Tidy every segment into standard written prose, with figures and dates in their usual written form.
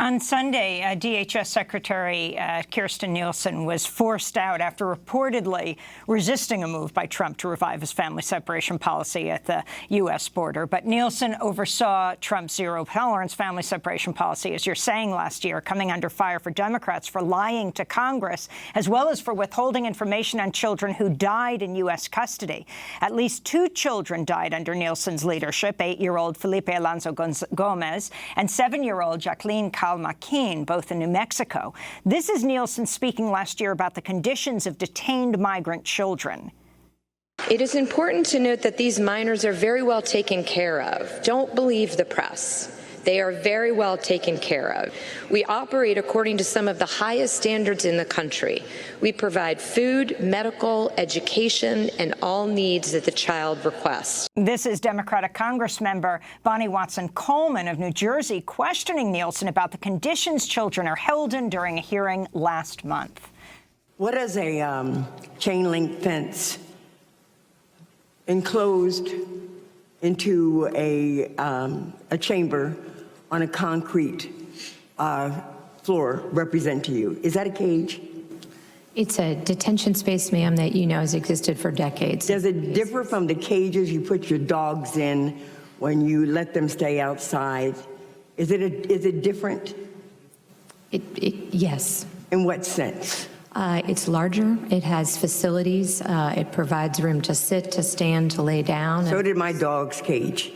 On Sunday, DHS Secretary Kirstjen Nielsen was forced out after reportedly resisting a move by Trump to revive his family separation policy at the U.S. border. But Nielsen oversaw Trump's zero-tolerance family separation policy, as you're saying, last year, coming under fire for Democrats for lying to Congress, as well as for withholding information on children who died in U.S. custody. At least 2 children died under Nielsen's leadership, 8-year-old Felipe Alonzo Gómez and 7-year-old Jakelin Caal Maquín, both in New Mexico. This is Nielsen speaking last year about the conditions of detained migrant children. It is important to note that these minors are very well taken care of. Don't believe the press. They are very well taken care of. We operate according to some of the highest standards in the country. We provide food, medical, education, and all needs that the child requests. This is Democratic Congressmember Bonnie Watson-Coleman of New Jersey questioning Nielsen about the conditions children are held in during a hearing last month. What is a chain-link fence enclosed into a chamber on a concrete floor represent to you? Is that a cage? It's a detention space, ma'am, that you know has existed for decades. Does it differ from the cages you put your dogs in when you let them stay outside? Is it different? Yes. In what sense? It's larger. It has facilities. It provides room to sit, to stand, to lay down. So did my dog's cage.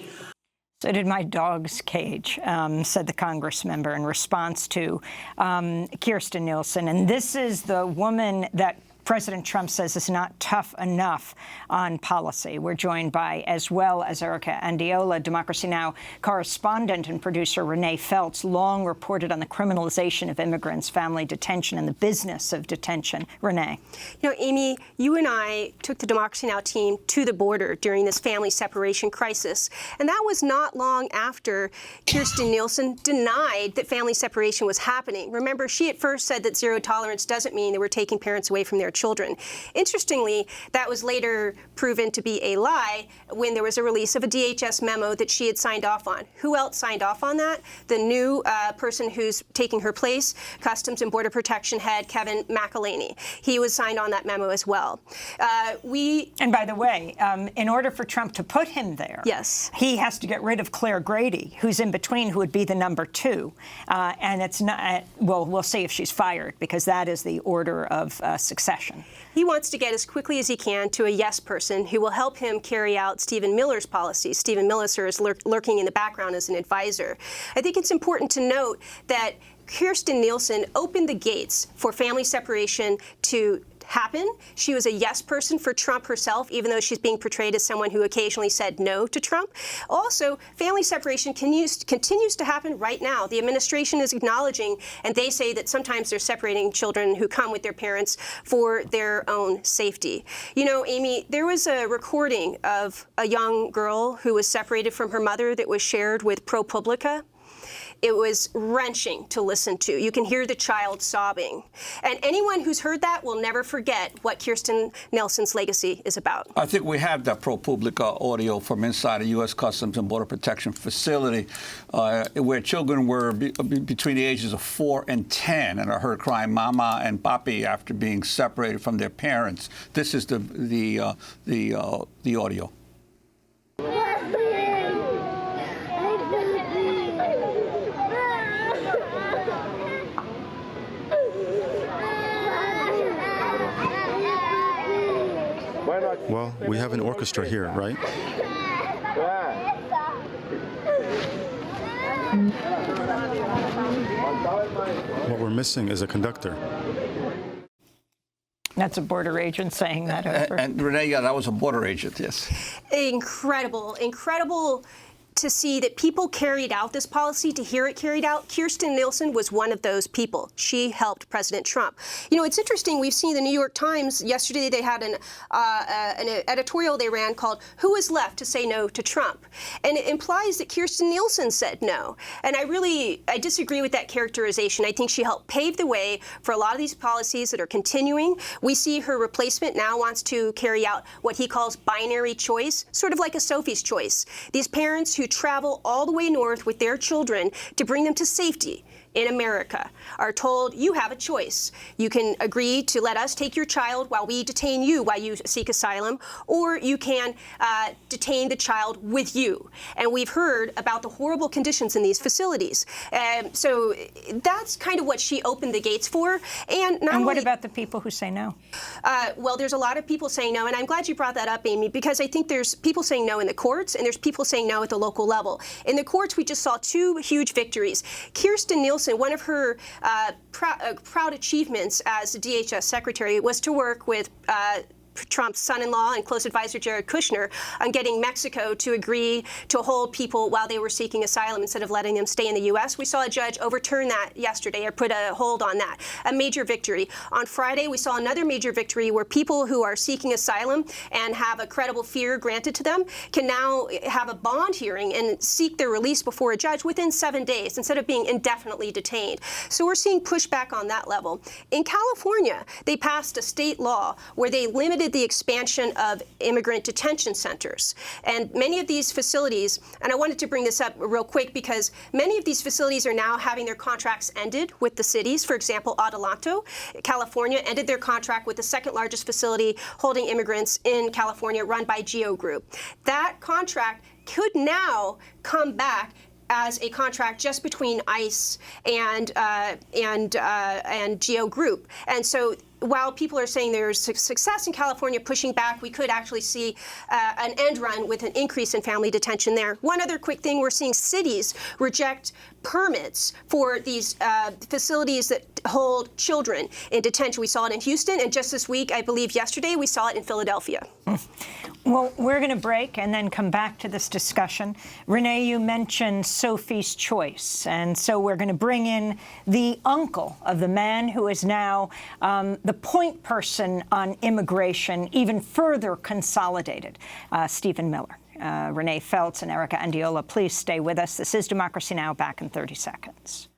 So did my dog's cage, said the Congressmember in response to Kirstjen Nielsen. And this is the woman that President Trump says is not tough enough on policy. We're joined by, as well as Erica Andiola, Democracy Now! Correspondent and producer Renée Feltz, long reported on the criminalization of immigrants, family detention, and the business of detention. Renée. You know, Amy, you and I took the Democracy Now! Team to the border during this family separation crisis, and that was not long after Kirstjen Nielsen denied that family separation was happening. Remember, she at first said that zero tolerance doesn't mean that we're taking parents away from their children. Interestingly, that was later proven to be a lie when there was a release of a DHS memo that she had signed off on. Who else signed off on that? The new person who's taking her place, Customs and Border Protection head Kevin McElhaney. He was signed on that memo as well. And by the way, in order for Trump to put him there, yes, he has to get rid of Claire Grady, who's in between, who would be the number 2. And it's not, well, we'll see if she's fired, because that is the order of succession. He wants to get as quickly as he can to a yes person who will help him carry out Stephen Miller's policies. Stephen Miller is lurking in the background as an advisor. I think it's important to note that Kirstjen Nielsen opened the gates for family separation to happen. She was a yes person for Trump herself, even though she's being portrayed as someone who occasionally said no to Trump. Also, family separation continues to happen right now. The administration is acknowledging, and they say that sometimes they're separating children who come with their parents for their own safety. You know, Amy, there was a recording of a young girl who was separated from her mother that was shared with ProPublica. It was wrenching to listen to. You can hear the child sobbing. And anyone who's heard that will never forget what Kirstjen Nielsen's legacy is about. I think we have that ProPublica audio from inside a U.S. Customs and Border Protection facility where children were between the ages of 4 and 10 and are heard crying "Mama" and "Papi" after being separated from their parents. This is the audio. Well, we have an orchestra here, right? What we're missing is a conductor. That's a border agent saying that over. And Renée, yeah, that was a border agent, yes. Incredible, incredible to see that people carried out this policy, to hear it carried out. Kirstjen Nielsen was one of those people. She helped President Trump. You know, it's interesting. We've seen the New York Times yesterday. They had an editorial they ran called "Who is Left to Say No to Trump?" And it implies that Kirstjen Nielsen said no. And I disagree with that characterization. I think she helped pave the way for a lot of these policies that are continuing. We see her replacement now wants to carry out what he calls binary choice, sort of like a Sophie's choice. These parents who travel all the way north with their children to bring them to safety in America are told you have a choice. You can agree to let us take your child while we detain you while you seek asylum, or you can detain the child with you. And we've heard about the horrible conditions in these facilities. So that's kind of what she opened the gates for. And what about the people who say no? Well, there's a lot of people saying no, and I'm glad you brought that up, Amy, because I think there's people saying no in the courts, and there's people saying no at the local level. In the courts, we just saw two huge victories. Kirstjen Nielsen, one of her proud achievements as the DHS secretary was to work with Trump's son-in-law and close advisor Jared Kushner on getting Mexico to agree to hold people while they were seeking asylum instead of letting them stay in the U.S. We saw a judge overturn that yesterday, or put a hold on that. A major victory. On Friday, we saw another major victory where people who are seeking asylum and have a credible fear granted to them can now have a bond hearing and seek their release before a judge within 7 days instead of being indefinitely detained. So we're seeing pushback on that level. In California, they passed a state law where they limited the expansion of immigrant detention centers. And many of these facilities, and I wanted to bring this up real quick because many of these facilities are now having their contracts ended with the cities. For example, Adelanto, California, ended their contract with the second largest facility holding immigrants in California, run by Geo Group. That contract could now come back as a contract just between ICE and Geo Group. And so while people are saying there's success in California pushing back, we could actually see an end run with an increase in family detention there. One other quick thing, we're seeing cities reject permits for these facilities that hold children in detention. We saw it in Houston, and just this week, I believe yesterday, we saw it in Philadelphia. Well, we're going to break and then come back to this discussion. Renée, you mentioned Sophie's Choice, and so we're going to bring in the uncle of the man who is now the point person on immigration, even further consolidated, Stephen Miller. Renée Feltz and Erica Andiola, please stay with us. This is Democracy Now!, back in 30 seconds.